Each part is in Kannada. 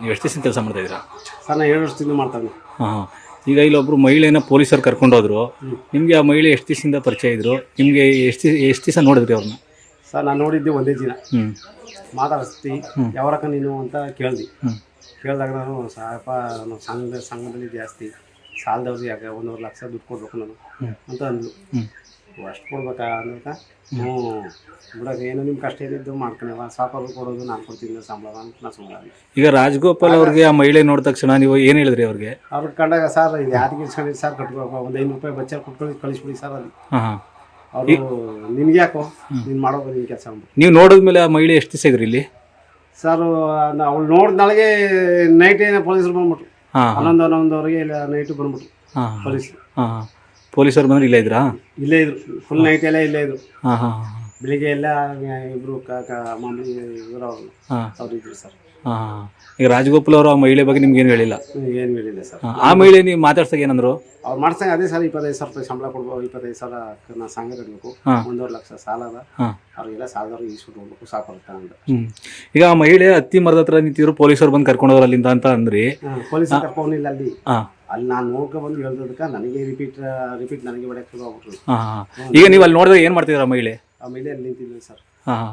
ನೀವು ಎಷ್ಟು ದಿವಸ ಕೆಲಸ ಮಾಡ್ತಾಯಿದ್ದೀರಾ? ಸರ್ ನಾನು 7 ವರ್ಷದಿಂದ ಮಾಡ್ತಾನೆ. ಹಾಂ. ಈಗ ಇಲ್ಲೊಬ್ಬರು ಮಹಿಳೆನ ಪೊಲೀಸರು ಕರ್ಕೊಂಡೋದ್ರು. ನಿಮಗೆ ಆ ಮಹಿಳೆ ಎಷ್ಟು ದಿವಸದಿಂದ ಪರಿಚಯ ಇದ್ರು? ನಿಮಗೆ ಎಷ್ಟು ದಿವಸ ನೋಡಿದ್ರಿ ಅವ್ರನ್ನ? ಸರ್ ನಾನು ನೋಡಿದ್ದೆ ಒಂದೇ ದಿನ. ಮಾತಾಡಿಸ್ತಿ ಯಾವರಕ ನೀನು ಅಂತ ಕೇಳ್ದು. ಕೇಳಿದಾಗ ನಾನು ಸ್ವಲ್ಪ ನಾನು ಸಂಘದಲ್ಲಿ ಜಾಸ್ತಿ ಸಾಲದವ್ರಿಗೆ ಯಾಕೆ 1.5 ಲಕ್ಷ ದುಡ್ಡು ಕೊಡ್ಬೇಕು ನಾನು ಅಂತ ಅಂದ್ಲು. ಅಷ್ಟು ಕೊಡ್ಬೇಕಾ ಅಂದಾಗ ಬಿಡೋಕೆ ಏನು ನಿಮ್ಮ ಕಷ್ಟ ಏನಿದ್ದು ಮಾಡ್ಕೊಳವ, ಸಾಪಾರು ಕೊಡೋದು ನಾನು ಕೊಡ್ತೀನಿ ಸಂಬಳ ಅಂತ ನಾನು ಸುಮ್ಮನೆ. ಈಗ ರಾಜಗೋಪಾಲ್ ಅವ್ರಿಗೆ ಆ ಮಹಿಳೆ ನೋಡಿದ ತಕ್ಷಣ ನೀವು ಏನು ಹೇಳಿದ್ರಿ ಅವ್ರಿಗೆ? ಅವ್ರಿಗೆ ಕಂಡಾಗ ಸರ್ ಇದು ಯಾರಿಗೆ ಇಸ್ಕೊಂಡಿದ್ದು ಸರ್ ಕಟ್ಬೇಕು, ಒಂದು 500 ರೂಪಾಯಿ ಬಚ್ಚ ಕೊಟ್ಕೊಂಡು ಕಳಿಸ್ಬಿಡಿ ಸರ್ ಅಲ್ಲಿ. ಅವರು ನಿನ್ಗೆ ಯಾಕೋ ನೀನು ಮಾಡೋದು ನಿನ್ನ ಕೆಲಸ ಅಂದ್ಬಿಟ್ಟು. ನೀವು ನೋಡಿದ್ಮೇಲೆ ಆ ಮಹಿಳೆ ಎಷ್ಟು ದಿವಸ ಇದ್ರಿ ಇಲ್ಲಿ? ಸರ್ ಅವ್ಳು ನೋಡಿದ ನಾಳೆಗೆ ನೈಟ್ ಏನೋ ಪೊಲೀಸರು ಬಂದ್ಬಿಟ್ರು. 11:11ವರೆಗೆ ಇಲ್ಲ ನೈಟು ಬಂದ್ಬಿಟ್ರು ಪೊಲೀಸರು. ಪೊಲೀಸರು ಬಂದ್ರೆ ಇಲ್ಲೇ ಇದ್ರಾ? ಇಲ್ಲೇ ಇದ್ರು, ಫುಲ್ ನೈಟ್ ಎಲ್ಲ ಇಲ್ಲೇ ಇದ್ರು. ಬೆಳಿಗ್ಗೆ ಎಲ್ಲ ಇಬ್ರು ಮಾಮೂಲಿ ಅವ್ರು ಇದ್ರು ಸರ್. ಈಗ ರಾಜಗೋಪಾಲ್ ಅವರು ಆ ಮಹಿಳೆ ಬಗ್ಗೆ ನಿಮ್ಗೆ ಏನು ಹೇಳಿಲ್ಲ? ಏನು ಹೇಳಿಲ್ಲ ಸರ್. ಆ ಮಹಿಳೆ ನೀವು ಮಾತಾಡ್ಸಾಗ ಏನಂದ್ರು? ಅವ್ರು ಮಾಡ್ಸಂಗೆ ಅದೇ ಸರ್ 25,000 ರೂಪಾಯಿ ಸಂಬಳ ಕೊಡ್ಬೋದು, 25,000 ನಾನು ಸಂಘ ಕಟ್ಟಬೇಕು, 1.5 ಲಕ್ಷ ಸಾಲ ಅದ, ಅವ್ರಿಗೆಲ್ಲ ಸಾಲದವ್ರಿಗೆ ಈಸ್ಬಿಟ್ಟು ಹೋಗ್ಬೇಕು ಸಾಕು ಅಂತ. ಈಗ ಆ ಮಹಿಳೆ ಹತ್ತಿ ಮರದ ಹತ್ರ ನಿಂತಿದ್ರು, ಪೊಲೀಸರು ಬಂದು ಕರ್ಕೊಂಡೋದ್ರು ಅಲ್ಲಿಂದ ಅಂತ ಅಂದ್ರಿ. ಪೊಲೀಸರು ಕರ್ಕೊಂಡಿಲ್ಲ ಅಲ್ಲಿ. ಅಲ್ಲಿ ನಾನು ನೋಡ್ಕೊ ಬಂದು ಹೇಳ್ದದಕ್ಕೆ ನನಗೆ ರಿಪೀಟ್ ನನಗೆ ಹೊಡೆಯಕ್ಕೆ ಶುರು ಆಗ್ಬಿಟ್ರು. ಈಗ ನೀವು ಅಲ್ಲಿ ನೋಡಿದಾಗ ಏನು ಮಾಡ್ತಿದ್ರ ಆ ಮಹಿಳೆ? ಆ ಮಹಿಳೆ ಅಲ್ಲಿ ನಿಂತಿದ್ದೆ ಸರ್.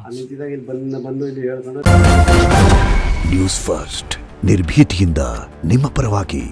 ಅಲ್ಲಿ ನಿಂತಿದ್ದಾಗ ಇಲ್ಲಿ ಬಂದು ಇಲ್ಲಿ ಹೇಳ್ಕೊಂಡು. ನ್ಯೂಸ್ ಫಸ್ಟ್ ನಿರ್ಭೀತಿಯಿಂದ ನಿಮ್ಮ ಪರವಾಗಿ.